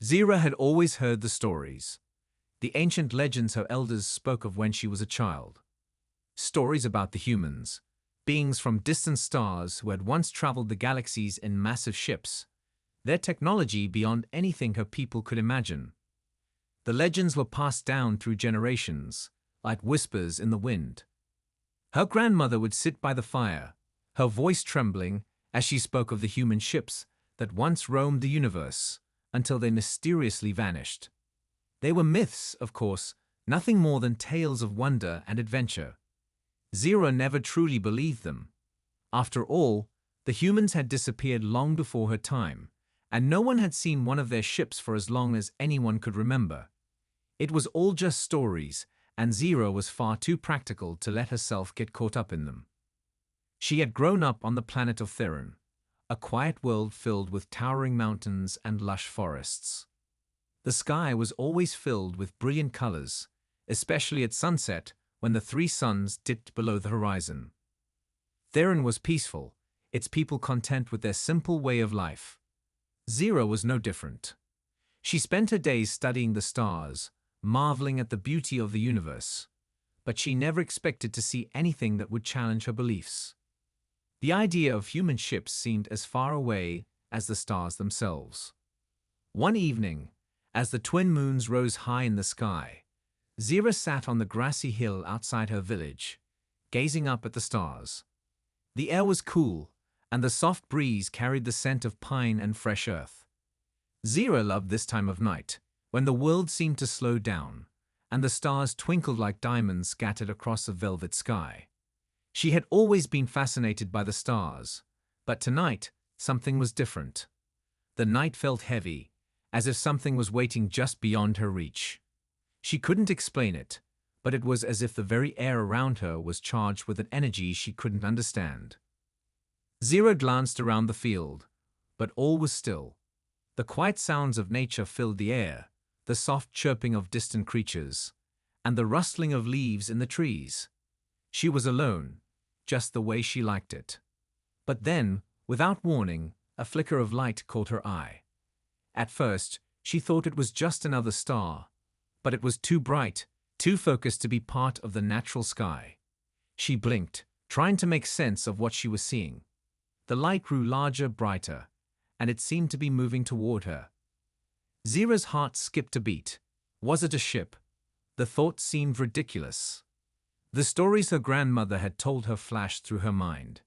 Zira had always heard the stories, the ancient legends her elders spoke of when she was a child. Stories about the humans, beings from distant stars who had once traveled the galaxies in massive ships, their technology beyond anything her people could imagine. The legends were passed down through generations, like whispers in the wind. Her grandmother would sit by the fire, her voice trembling as she spoke of the human ships that once roamed the universe, until they mysteriously vanished. They were myths, of course, nothing more than tales of wonder and adventure. Zira never truly believed them. After all, the humans had disappeared long before her time, and no one had seen one of their ships for as long as anyone could remember. It was all just stories, and Zira was far too practical to let herself get caught up in them. She had grown up on the planet of Theron, a quiet world filled with towering mountains and lush forests. The sky was always filled with brilliant colors, especially at sunset when the three suns dipped below the horizon. Theron was peaceful, its people content with their simple way of life. Zira was no different. She spent her days studying the stars, marveling at the beauty of the universe, but she never expected to see anything that would challenge her beliefs. The idea of human ships seemed as far away as the stars themselves. One evening, as the twin moons rose high in the sky, Zira sat on the grassy hill outside her village, gazing up at the stars. The air was cool, and the soft breeze carried the scent of pine and fresh earth. Zira loved this time of night, when the world seemed to slow down, and the stars twinkled like diamonds scattered across a velvet sky. She had always been fascinated by the stars, but tonight something was different. The night felt heavy, as if something was waiting just beyond her reach. She couldn't explain it, but it was as if the very air around her was charged with an energy she couldn't understand. Zira glanced around the field, but all was still. The quiet sounds of nature filled the air, the soft chirping of distant creatures, and the rustling of leaves in the trees. She was alone, just the way she liked it. But then, without warning, a flicker of light caught her eye. At first, she thought it was just another star, but it was too bright, too focused to be part of the natural sky. She blinked, trying to make sense of what she was seeing. The light grew larger, brighter, and it seemed to be moving toward her. Zira's heart skipped a beat. Was it a ship? The thought seemed ridiculous. The stories her grandmother had told her flashed through her mind.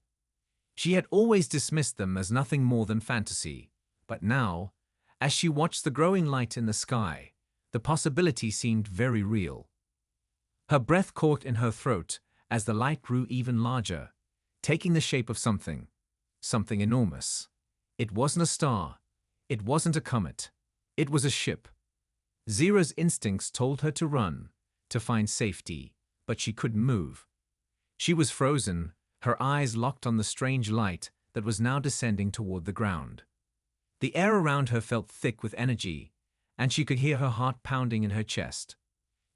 She had always dismissed them as nothing more than fantasy, but now, as she watched the growing light in the sky, the possibility seemed very real. Her breath caught in her throat as the light grew even larger, taking the shape of something enormous. It wasn't a star. It wasn't a comet. It was a ship. Zira's instincts told her to run, to find safety, but she couldn't move. She was frozen, her eyes locked on the strange light that was now descending toward the ground. The air around her felt thick with energy, and she could hear her heart pounding in her chest.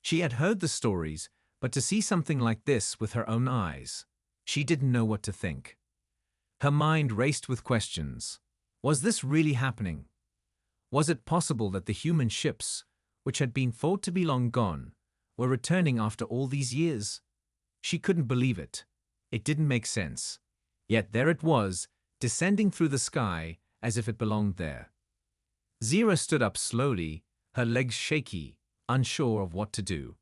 She had heard the stories, but to see something like this with her own eyes, she didn't know what to think. Her mind raced with questions. Was this really happening? Was it possible that the human ships, which had been thought to be long gone, were returning after all these years? She couldn't believe it. It didn't make sense. Yet there it was, descending through the sky as if it belonged there. Zira stood up slowly, her legs shaky, unsure of what to do.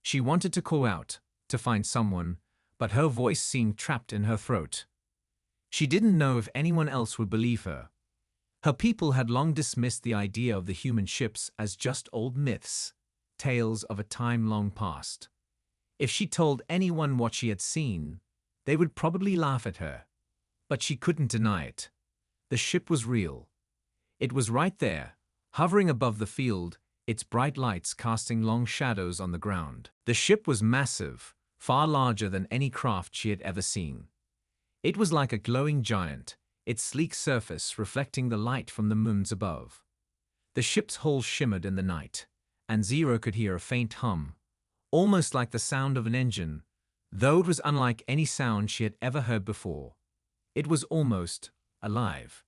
She wanted to call out, to find someone, but her voice seemed trapped in her throat. She didn't know if anyone else would believe her. Her people had long dismissed the idea of the human ships as just old myths, tales of a time long past. If she told anyone what she had seen, they would probably laugh at her. But she couldn't deny it. The ship was real. It was right there, hovering above the field, its bright lights casting long shadows on the ground. The ship was massive, far larger than any craft she had ever seen. It was like a glowing giant, its sleek surface reflecting the light from the moons above. The ship's hull shimmered in the night, and Zira could hear a faint hum, almost like the sound of an engine, though it was unlike any sound she had ever heard before. It was almost alive.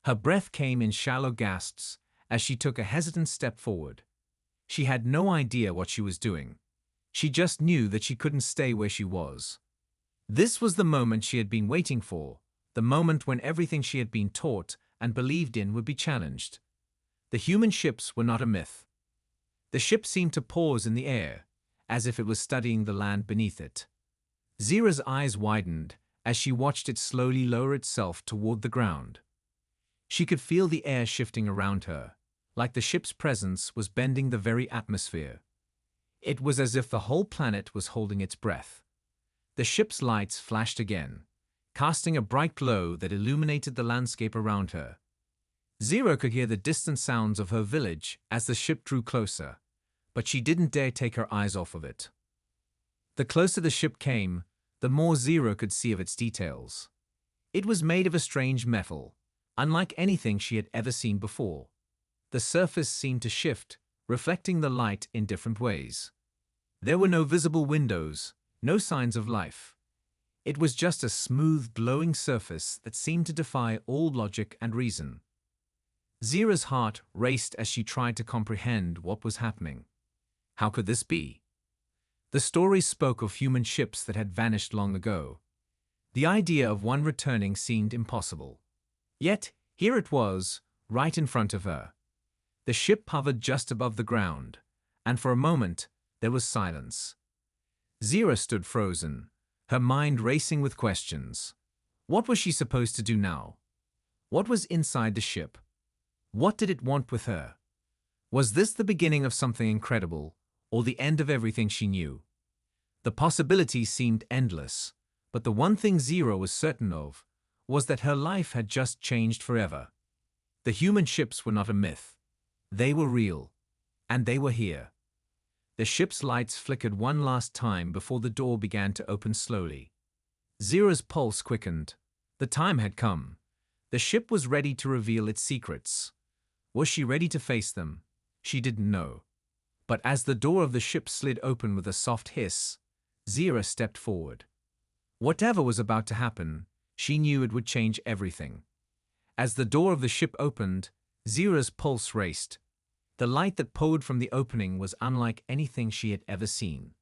Her breath came in shallow gasps, as she took a hesitant step forward. She had no idea what she was doing. She just knew that she couldn't stay where she was. This was the moment she had been waiting for, the moment when everything she had been taught and believed in would be challenged. The human ships were not a myth. The ship seemed to pause in the air, as if it was studying the land beneath it. Zira's eyes widened as she watched it slowly lower itself toward the ground. She could feel the air shifting around her, like the ship's presence was bending the very atmosphere. It was as if the whole planet was holding its breath. The ship's lights flashed again, casting a bright glow that illuminated the landscape around her. Zira could hear the distant sounds of her village as the ship drew closer, but she didn't dare take her eyes off of it. The closer the ship came, the more Zira could see of its details. It was made of a strange metal, unlike anything she had ever seen before. The surface seemed to shift, reflecting the light in different ways. There were no visible windows, no signs of life. It was just a smooth, glowing surface that seemed to defy all logic and reason. Zira's heart raced as she tried to comprehend what was happening. How could this be? The stories spoke of human ships that had vanished long ago. The idea of one returning seemed impossible. Yet, here it was, right in front of her. The ship hovered just above the ground, and for a moment, there was silence. Zira stood frozen, her mind racing with questions. What was she supposed to do now? What was inside the ship? What did it want with her? Was this the beginning of something incredible, or the end of everything she knew? The possibilities seemed endless, but the one thing Zira was certain of was that her life had just changed forever. The human ships were not a myth. They were real, and they were here. The ship's lights flickered one last time before the door began to open slowly. Zira's pulse quickened. The time had come. The ship was ready to reveal its secrets. Was she ready to face them? She didn't know. But as the door of the ship slid open with a soft hiss, Zira stepped forward. Whatever was about to happen, she knew it would change everything. As the door of the ship opened, Zira's pulse raced. The light that poured from the opening was unlike anything she had ever seen.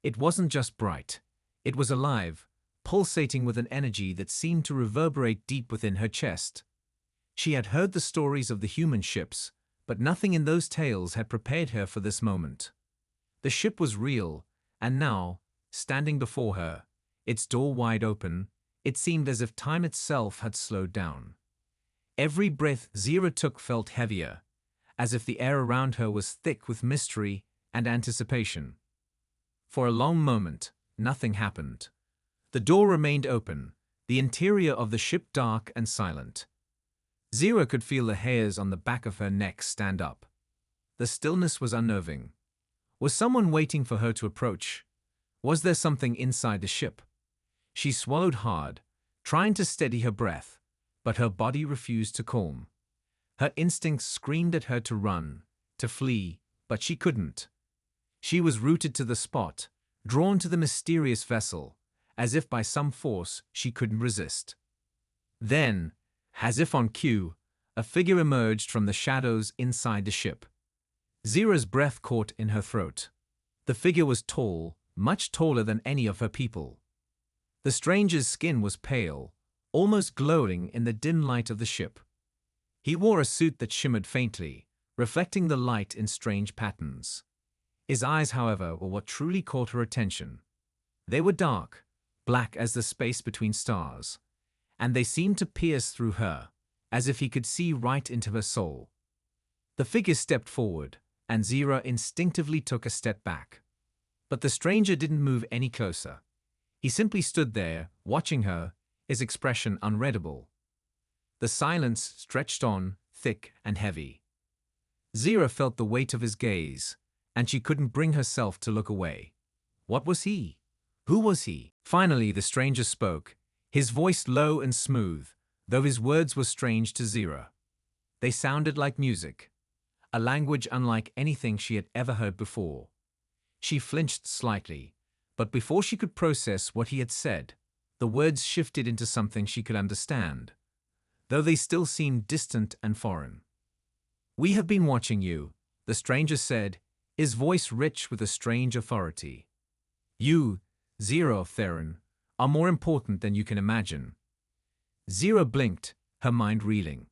It wasn't just bright. It was alive, pulsating with an energy that seemed to reverberate deep within her chest. She had heard the stories of the human ships, but nothing in those tales had prepared her for this moment. The ship was real, and now, standing before her, its door wide open, it seemed as if time itself had slowed down. Every breath Zira took felt heavier, as if the air around her was thick with mystery and anticipation. For a long moment, nothing happened. The door remained open, the interior of the ship dark and silent. Zira could feel the hairs on the back of her neck stand up. The stillness was unnerving. Was someone waiting for her to approach? Was there something inside the ship? She swallowed hard, trying to steady her breath, but her body refused to calm. Her instincts screamed at her to run, to flee, but she couldn't. She was rooted to the spot, drawn to the mysterious vessel, as if by some force she couldn't resist. Then, as if on cue, a figure emerged from the shadows inside the ship. Zira's breath caught in her throat. The figure was tall, much taller than any of her people. The stranger's skin was pale, almost glowing in the dim light of the ship. He wore a suit that shimmered faintly, reflecting the light in strange patterns. His eyes, however, were what truly caught her attention. They were dark, black as the space between stars, and they seemed to pierce through her, as if he could see right into her soul. The figure stepped forward, and Zira instinctively took a step back. But the stranger didn't move any closer. He simply stood there, watching her, his expression unreadable. The silence stretched on, thick and heavy. Zira felt the weight of his gaze, and she couldn't bring herself to look away. What was he? Who was he? Finally, the stranger spoke, his voice low and smooth, though his words were strange to Zira. They sounded like music, a language unlike anything she had ever heard before. She flinched slightly, but before she could process what he had said, the words shifted into something she could understand, though they still seemed distant and foreign. "We have been watching you," the stranger said, his voice rich with a strange authority. "You, Zero of Theron, are more important than you can imagine." Zero blinked, her mind reeling.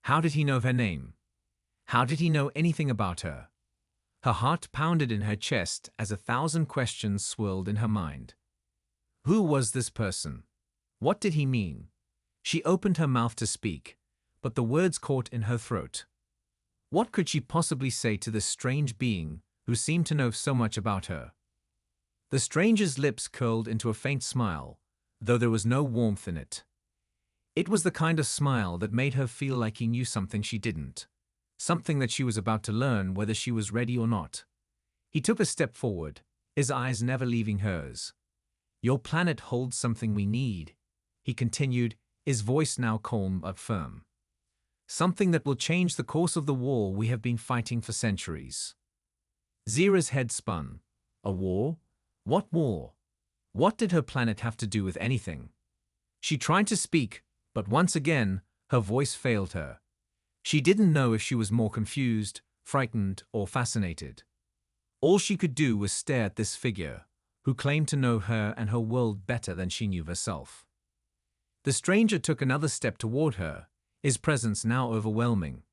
How did he know her name? How did he know anything about her? Her heart pounded in her chest as 1,000 questions swirled in her mind. Who was this person? What did he mean? She opened her mouth to speak, but the words caught in her throat. What could she possibly say to this strange being who seemed to know so much about her? The stranger's lips curled into a faint smile, though there was no warmth in it. It was the kind of smile that made her feel like he knew something she didn't, something that she was about to learn whether she was ready or not. He took a step forward, his eyes never leaving hers. "Your planet holds something we need," he continued, his voice now calm but firm. "Something that will change the course of the war we have been fighting for centuries." Zira's head spun. A war? What war? What did her planet have to do with anything? She tried to speak, but once again, her voice failed her. She didn't know if she was more confused, frightened, or fascinated. All she could do was stare at this figure, who claimed to know her and her world better than she knew herself. The stranger took another step toward her, his presence now overwhelming.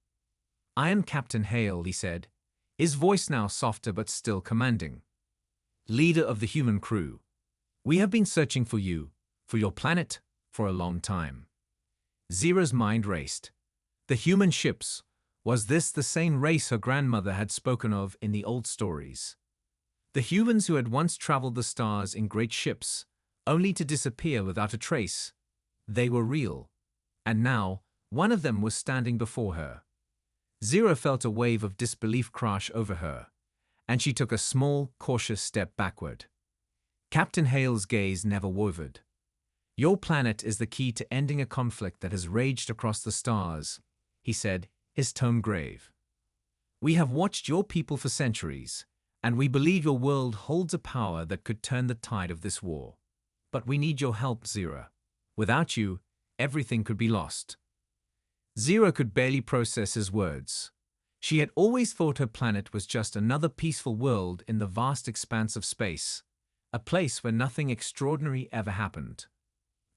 "I am Captain Hale," he said, his voice now softer but still commanding. "Leader of the human crew. We have been searching for you, for your planet, for a long time." Zira's mind raced. The human ships. Was this the same race her grandmother had spoken of in the old stories? The humans who had once traveled the stars in great ships, only to disappear without a trace. They were real. And now, one of them was standing before her. Zira felt a wave of disbelief crash over her, and she took a small, cautious step backward. Captain Hale's gaze never wavered. "Your planet is the key to ending a conflict that has raged across the stars," he said, his tone grave. "We have watched your people for centuries, and we believe your world holds a power that could turn the tide of this war. But we need your help, Zira. Without you, everything could be lost." Zira could barely process his words. She had always thought her planet was just another peaceful world in the vast expanse of space, a place where nothing extraordinary ever happened.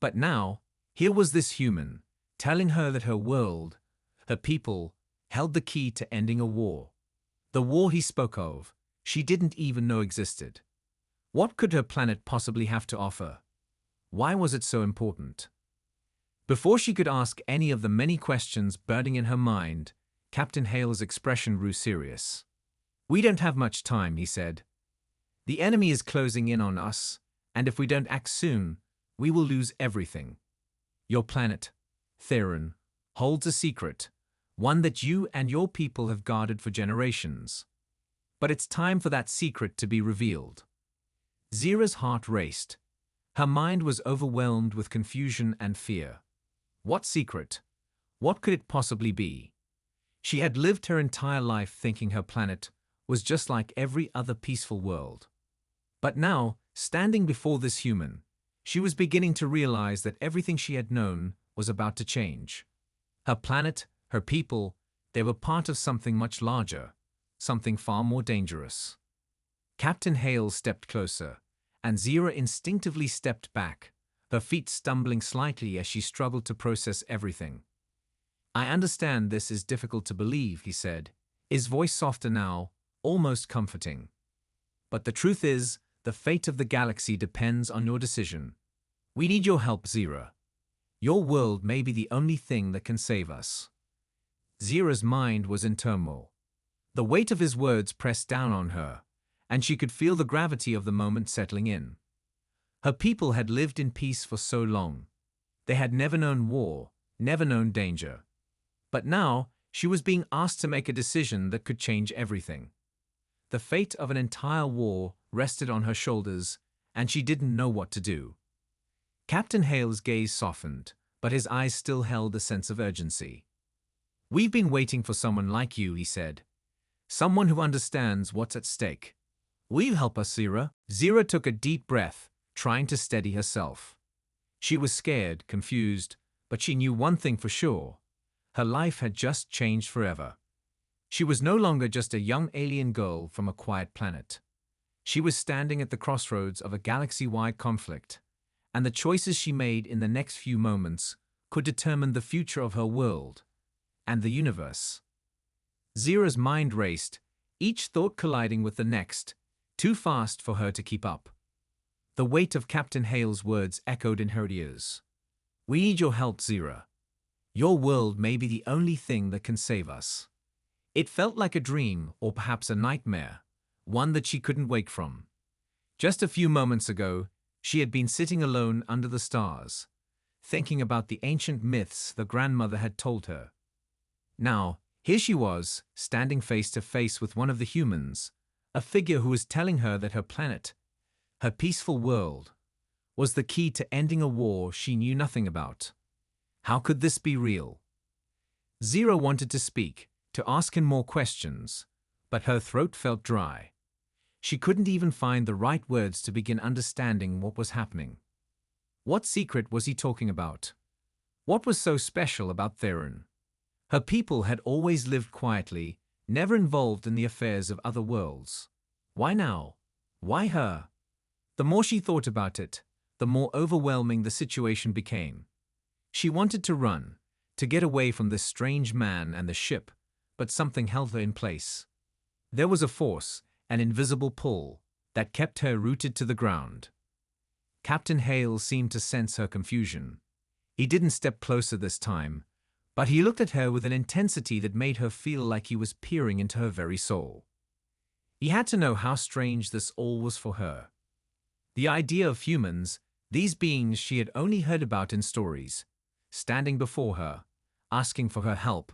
But now, here was this human, telling her that her world, her people, held the key to ending a war. The war he spoke of, she didn't even know existed. What could her planet possibly have to offer? Why was it so important? Before she could ask any of the many questions burning in her mind, Captain Hale's expression grew serious. "We don't have much time," he said. "The enemy is closing in on us, and if we don't act soon, we will lose everything. Your planet, Theron, holds a secret, one that you and your people have guarded for generations. But it's time for that secret to be revealed." Zira's heart raced. Her mind was overwhelmed with confusion and fear. What secret? What could it possibly be? She had lived her entire life thinking her planet was just like every other peaceful world. But now, standing before this human, she was beginning to realize that everything she had known was about to change. Her planet, her people, they were part of something much larger, something far more dangerous. Captain Hale stepped closer, and Zira instinctively stepped back, her feet stumbling slightly as she struggled to process everything. "I understand this is difficult to believe," he said, his voice softer now, almost comforting. "But the truth is, the fate of the galaxy depends on your decision. We need your help, Zira. Your world may be the only thing that can save us." Zira's mind was in turmoil. The weight of his words pressed down on her, and she could feel the gravity of the moment settling in. Her people had lived in peace for so long. They had never known war, never known danger. But now, she was being asked to make a decision that could change everything. The fate of an entire war rested on her shoulders, and she didn't know what to do. Captain Hale's gaze softened, but his eyes still held a sense of urgency. "We've been waiting for someone like you," he said. "Someone who understands what's at stake. Will you help us, Zira?" Zira took a deep breath, trying to steady herself. She was scared, confused, but she knew one thing for sure. Her life had just changed forever. She was no longer just a young alien girl from a quiet planet. She was standing at the crossroads of a galaxy-wide conflict, and the choices she made in the next few moments could determine the future of her world and the universe. Zira's mind raced, each thought colliding with the next, too fast for her to keep up. The weight of Captain Hale's words echoed in her ears. "We need your help, Zira. Your world may be the only thing that can save us." It felt like a dream, or perhaps a nightmare, one that she couldn't wake from. Just a few moments ago, she had been sitting alone under the stars, thinking about the ancient myths the grandmother had told her. Now, here she was, standing face to face with one of the humans, a figure who was telling her that her planet, her peaceful world, was the key to ending a war she knew nothing about. How could this be real? Zira wanted to speak, to ask him more questions, but her throat felt dry. She couldn't even find the right words to begin understanding what was happening. What secret was he talking about? What was so special about Theron? Her people had always lived quietly, never involved in the affairs of other worlds. Why now? Why her? The more she thought about it, the more overwhelming the situation became. She wanted to run, to get away from this strange man and the ship, but something held her in place. There was a force, an invisible pull, that kept her rooted to the ground. Captain Hale seemed to sense her confusion. He didn't step closer this time, but he looked at her with an intensity that made her feel like he was peering into her very soul. He had to know how strange this all was for her. The idea of humans, these beings she had only heard about in stories, standing before her, asking for her help,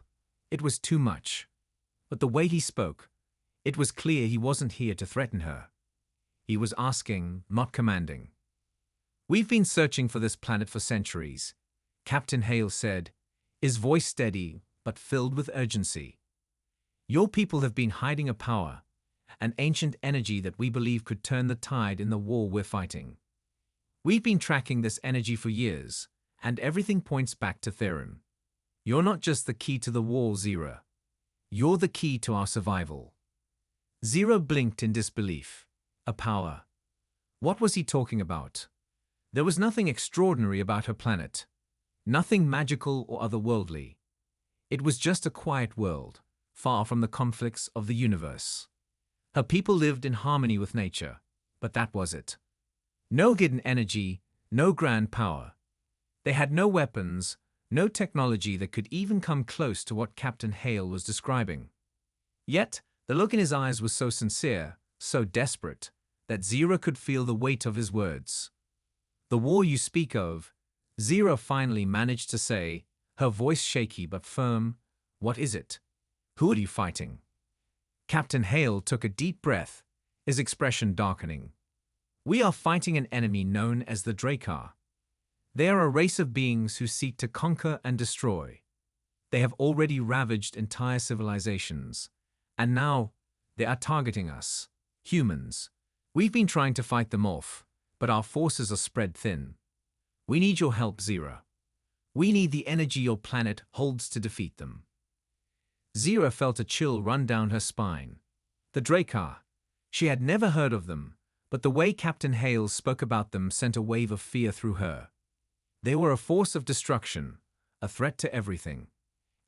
it was too much. But the way he spoke, it was clear he wasn't here to threaten her. He was asking, not commanding. "We've been searching for this planet for centuries," Captain Hale said, his voice steady but filled with urgency. "Your people have been hiding a power, an ancient energy that we believe could turn the tide in the war we're fighting. We've been tracking this energy for years, and everything points back to Theron. You're not just the key to the war, Zira. You're the key to our survival." Zira blinked in disbelief. A power. What was he talking about? There was nothing extraordinary about her planet. Nothing magical or otherworldly. It was just a quiet world, far from the conflicts of the universe. Her people lived in harmony with nature, but that was it. No hidden energy, no grand power. They had no weapons, no technology that could even come close to what Captain Hale was describing. Yet, the look in his eyes was so sincere, so desperate, that Zira could feel the weight of his words. "The war you speak of," Zira finally managed to say, her voice shaky but firm, "what is it? Who are you fighting?" Captain Hale took a deep breath, his expression darkening. "We are fighting an enemy known as the Drakkar. They are a race of beings who seek to conquer and destroy. They have already ravaged entire civilizations, and now they are targeting us, humans. We've been trying to fight them off, but our forces are spread thin. We need your help, Zira. We need the energy your planet holds to defeat them." Zira felt a chill run down her spine. The Drakkar. She had never heard of them, but the way Captain Hale spoke about them sent a wave of fear through her. They were a force of destruction, a threat to everything.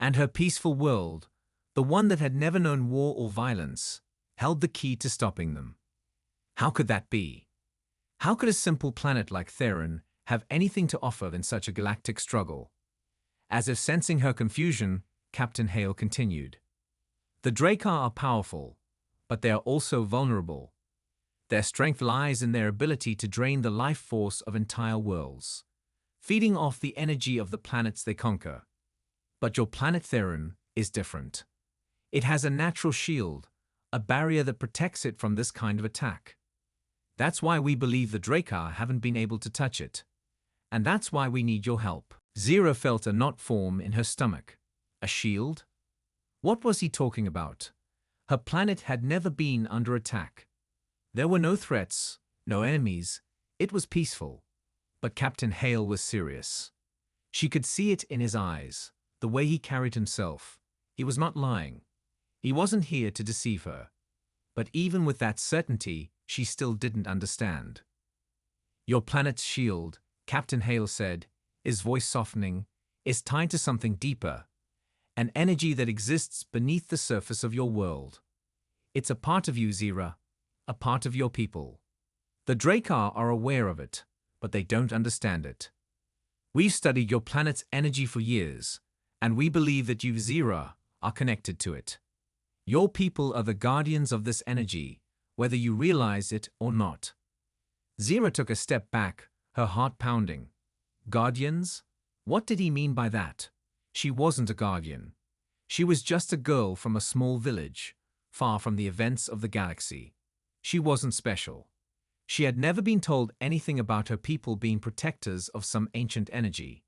And her peaceful world, the one that had never known war or violence, held the key to stopping them. How could that be? How could a simple planet like Theron have anything to offer in such a galactic struggle? As if sensing her confusion, Captain Hale continued. "The Drakkar are powerful, but they are also vulnerable. Their strength lies in their ability to drain the life force of entire worlds, feeding off the energy of the planets they conquer. But your planet Theron is different. It has a natural shield, a barrier that protects it from this kind of attack. That's why we believe the Drakkar haven't been able to touch it. And that's why we need your help." Zira felt a knot form in her stomach. A shield? What was he talking about? Her planet had never been under attack. There were no threats, no enemies. It was peaceful. But Captain Hale was serious. She could see it in his eyes, the way he carried himself. He was not lying. He wasn't here to deceive her. But even with that certainty, she still didn't understand. Your planet's shield, Captain Hale said, his voice softening, is tied to something deeper, an energy that exists beneath the surface of your world. It's a part of you, Zira, a part of your people. The Drakkar are aware of it, but they don't understand it. We've studied your planet's energy for years, and we believe that you, Zira, are connected to it. Your people are the guardians of this energy, whether you realize it or not. Zira took a step back, her heart pounding. Guardians? What did he mean by that? She wasn't a guardian. She was just a girl from a small village, far from the events of the galaxy. She wasn't special. She had never been told anything about her people being protectors of some ancient energy.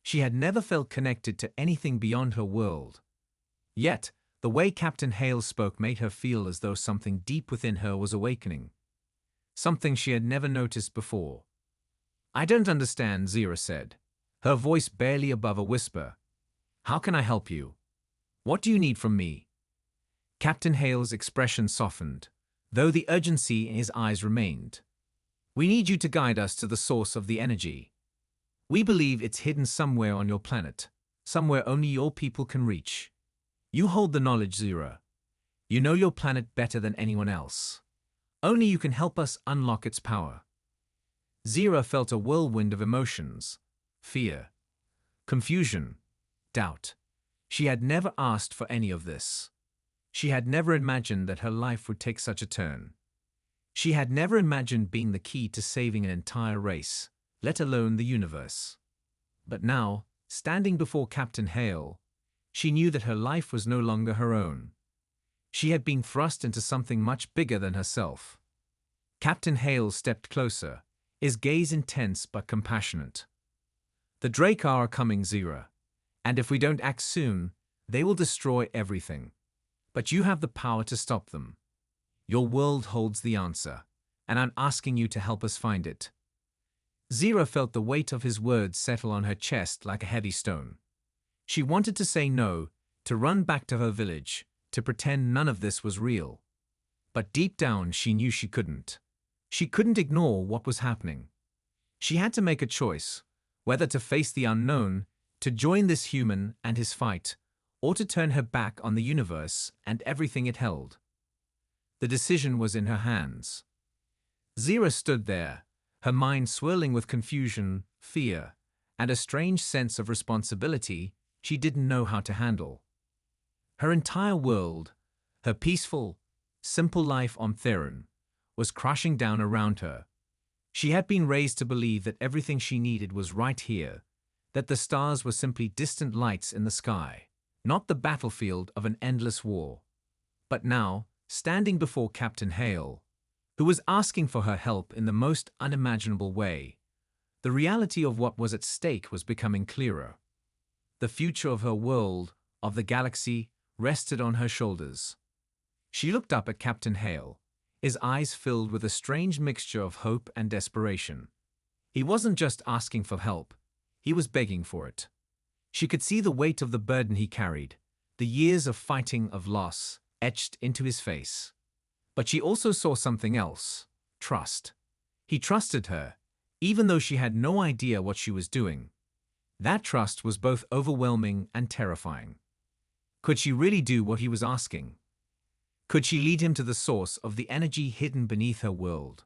She had never felt connected to anything beyond her world. Yet, the way Captain Hale spoke made her feel as though something deep within her was awakening. Something she had never noticed before. I don't understand, Zira said, her voice barely above a whisper. How can I help you? What do you need from me? Captain Hale's expression softened, though the urgency in his eyes remained. We need you to guide us to the source of the energy. We believe it's hidden somewhere on your planet, somewhere only your people can reach. You hold the knowledge, Zira. You know your planet better than anyone else. Only you can help us unlock its power. Zira felt a whirlwind of emotions, fear, confusion, doubt. She had never asked for any of this. She had never imagined that her life would take such a turn. She had never imagined being the key to saving an entire race, let alone the universe. But now, standing before Captain Hale, she knew that her life was no longer her own. She had been thrust into something much bigger than herself. Captain Hale stepped closer, his gaze intense but compassionate. The Drakkar are coming, Zira, and if we don't act soon, they will destroy everything. But you have the power to stop them. Your world holds the answer, and I'm asking you to help us find it. Zira felt the weight of his words settle on her chest like a heavy stone. She wanted to say no, to run back to her village, to pretend none of this was real. But deep down she knew she couldn't. She couldn't ignore what was happening. She had to make a choice, whether to face the unknown, to join this human and his fight, or to turn her back on the universe and everything it held. The decision was in her hands. Zira stood there, her mind swirling with confusion, fear, and a strange sense of responsibility she didn't know how to handle. Her entire world, her peaceful, simple life on Theron, was crashing down around her. She had been raised to believe that everything she needed was right here, that the stars were simply distant lights in the sky, not the battlefield of an endless war. But now, standing before Captain Hale, who was asking for her help in the most unimaginable way, the reality of what was at stake was becoming clearer. The future of her world, of the galaxy, rested on her shoulders. She looked up at Captain Hale, his eyes filled with a strange mixture of hope and desperation. He wasn't just asking for help, he was begging for it. She could see the weight of the burden he carried, the years of fighting, of loss, etched into his face. But she also saw something else, trust. He trusted her, even though she had no idea what she was doing. That trust was both overwhelming and terrifying. Could she really do what he was asking? Could she lead him to the source of the energy hidden beneath her world?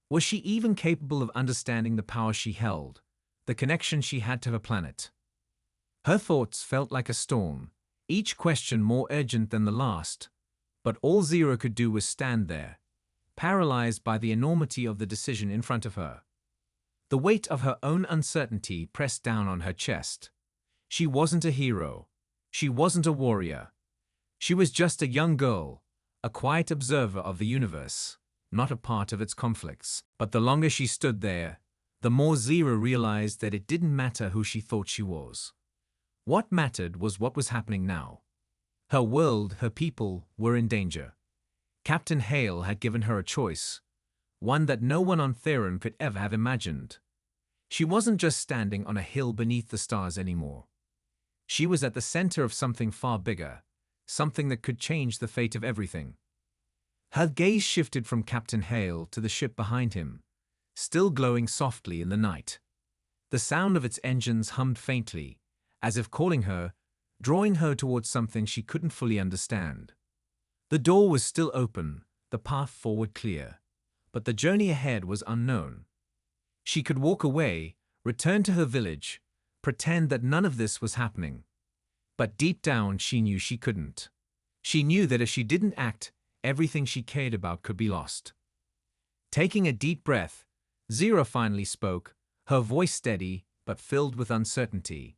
Was she even capable of understanding the power she held, the connection she had to her planet? Her thoughts felt like a storm, each question more urgent than the last, but all Zira could do was stand there, paralyzed by the enormity of the decision in front of her. The weight of her own uncertainty pressed down on her chest. She wasn't a hero. She wasn't a warrior. She was just a young girl, a quiet observer of the universe, not a part of its conflicts. But the longer she stood there, the more Zira realized that it didn't matter who she thought she was. What mattered was what was happening now. Her world, her people, were in danger. Captain Hale had given her a choice, one that no one on Theron could ever have imagined. She wasn't just standing on a hill beneath the stars anymore. She was at the center of something far bigger, something that could change the fate of everything. Her gaze shifted from Captain Hale to the ship behind him, still glowing softly in the night. The sound of its engines hummed faintly, as if calling her, drawing her towards something she couldn't fully understand. The door was still open, the path forward clear, but the journey ahead was unknown. She could walk away, return to her village, pretend that none of this was happening. But deep down she knew she couldn't. She knew that if she didn't act, everything she cared about could be lost. Taking a deep breath, Zira finally spoke, her voice steady but filled with uncertainty.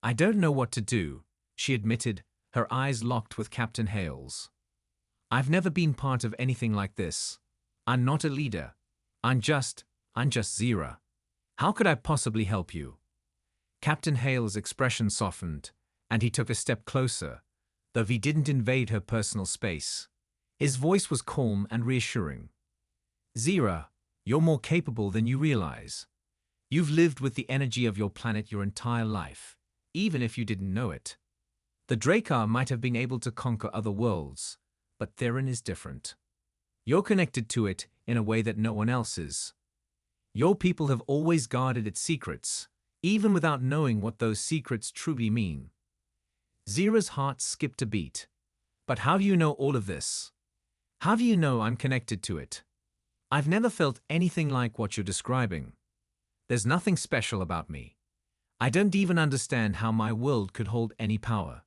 "I don't know what to do," she admitted, her eyes locked with Captain Hale's. "I've never been part of anything like this. I'm not a leader. I'm just Zira. How could I possibly help you?" Captain Hale's expression softened, and he took a step closer, though he didn't invade her personal space. His voice was calm and reassuring. "Zira, you're more capable than you realize. You've lived with the energy of your planet your entire life, even if you didn't know it. The Drakkar might have been able to conquer other worlds, but Theron is different. You're connected to it in a way that no one else is. Your people have always guarded its secrets, even without knowing what those secrets truly mean." Zira's heart skipped a beat. "But how do you know all of this? How do you know I'm connected to it? I've never felt anything like what you're describing. There's nothing special about me. I don't even understand how my world could hold any power."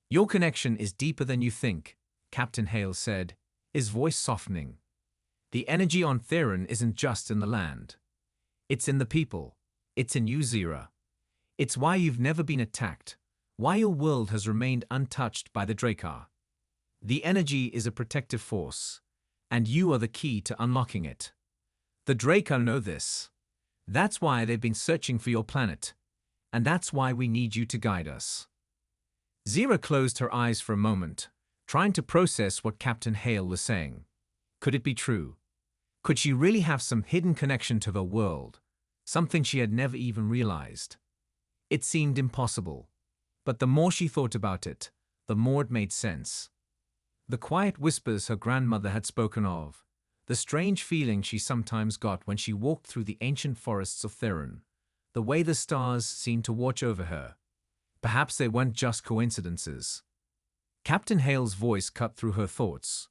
"Your connection is deeper than you think," Captain Hale said, his voice softening. "The energy on Theron isn't just in the land. It's in the people. It's in you, Zira. It's why you've never been attacked, why your world has remained untouched by the Drakkar. The energy is a protective force, and you are the key to unlocking it. The Drakkar know this. That's why they've been searching for your planet, and that's why we need you to guide us." Zira closed her eyes for a moment, trying to process what Captain Hale was saying. Could it be true? Could she really have some hidden connection to her world, something she had never even realized? It seemed impossible, but the more she thought about it, the more it made sense. The quiet whispers her grandmother had spoken of, the strange feeling she sometimes got when she walked through the ancient forests of Theron, the way the stars seemed to watch over her. Perhaps they weren't just coincidences. Captain Hale's voice cut through her thoughts.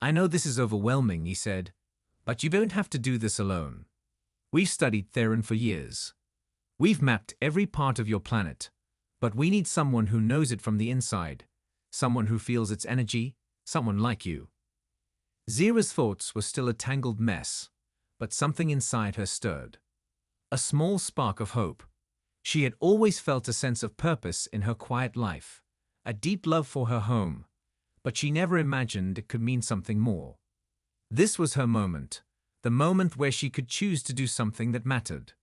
"I know this is overwhelming," he said, "but you don't have to do this alone. We've studied Theron for years. We've mapped every part of your planet, but we need someone who knows it from the inside, someone who feels its energy, someone like you." Zira's thoughts were still a tangled mess, but something inside her stirred. A small spark of hope. She had always felt a sense of purpose in her quiet life, a deep love for her home, but she never imagined it could mean something more. This was her moment, the moment where she could choose to do something that mattered.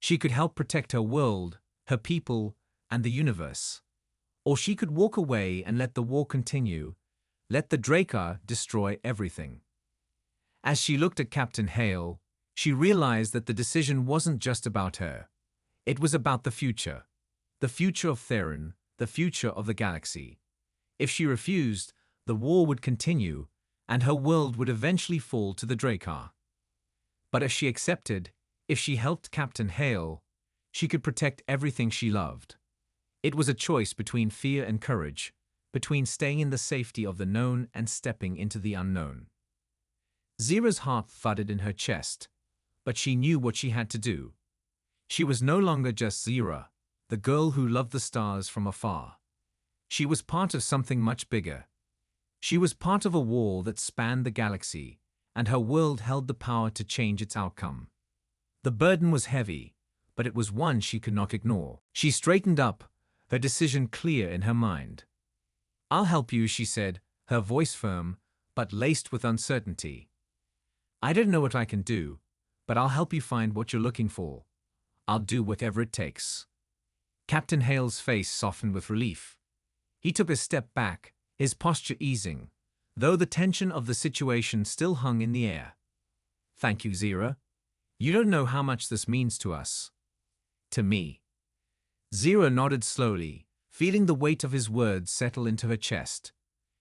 She could help protect her world, her people, and the universe. Or she could walk away and let the war continue, let the Drakkar destroy everything. As she looked at Captain Hale, she realized that the decision wasn't just about her. It was about the future of Theron, the future of the galaxy. If she refused, the war would continue, and her world would eventually fall to the Drakkar. But if she accepted, if she helped Captain Hale, she could protect everything she loved. It was a choice between fear and courage, between staying in the safety of the known and stepping into the unknown. Zira's heart thudded in her chest, but she knew what she had to do. She was no longer just Zira, the girl who loved the stars from afar. She was part of something much bigger. She was part of a war that spanned the galaxy, and her world held the power to change its outcome. The burden was heavy, but it was one she could not ignore. She straightened up, her decision clear in her mind. "I'll help you," she said, her voice firm, but laced with uncertainty. "I don't know what I can do, but I'll help you find what you're looking for. I'll do whatever it takes." Captain Hale's face softened with relief. He took a step back, his posture easing, though the tension of the situation still hung in the air. "Thank you, Zira. You don't know how much this means to us." "To me." Zira nodded slowly, feeling the weight of his words settle into her chest.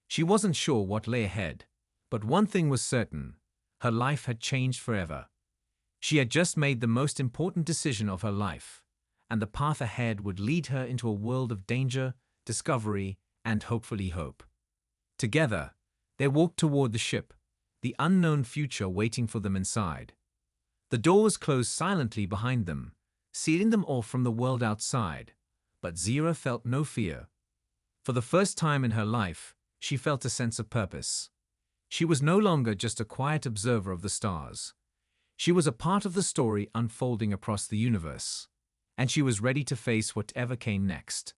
She wasn't sure what lay ahead, but one thing was certain: her life had changed forever. She had just made the most important decision of her life, and the path ahead would lead her into a world of danger, discovery, and hopefully hope. Together, they walked toward the ship, the unknown future waiting for them inside. The doors closed silently behind them, sealing them off from the world outside, but Zira felt no fear. For the first time in her life, she felt a sense of purpose. She was no longer just a quiet observer of the stars. She was a part of the story unfolding across the universe, and she was ready to face whatever came next.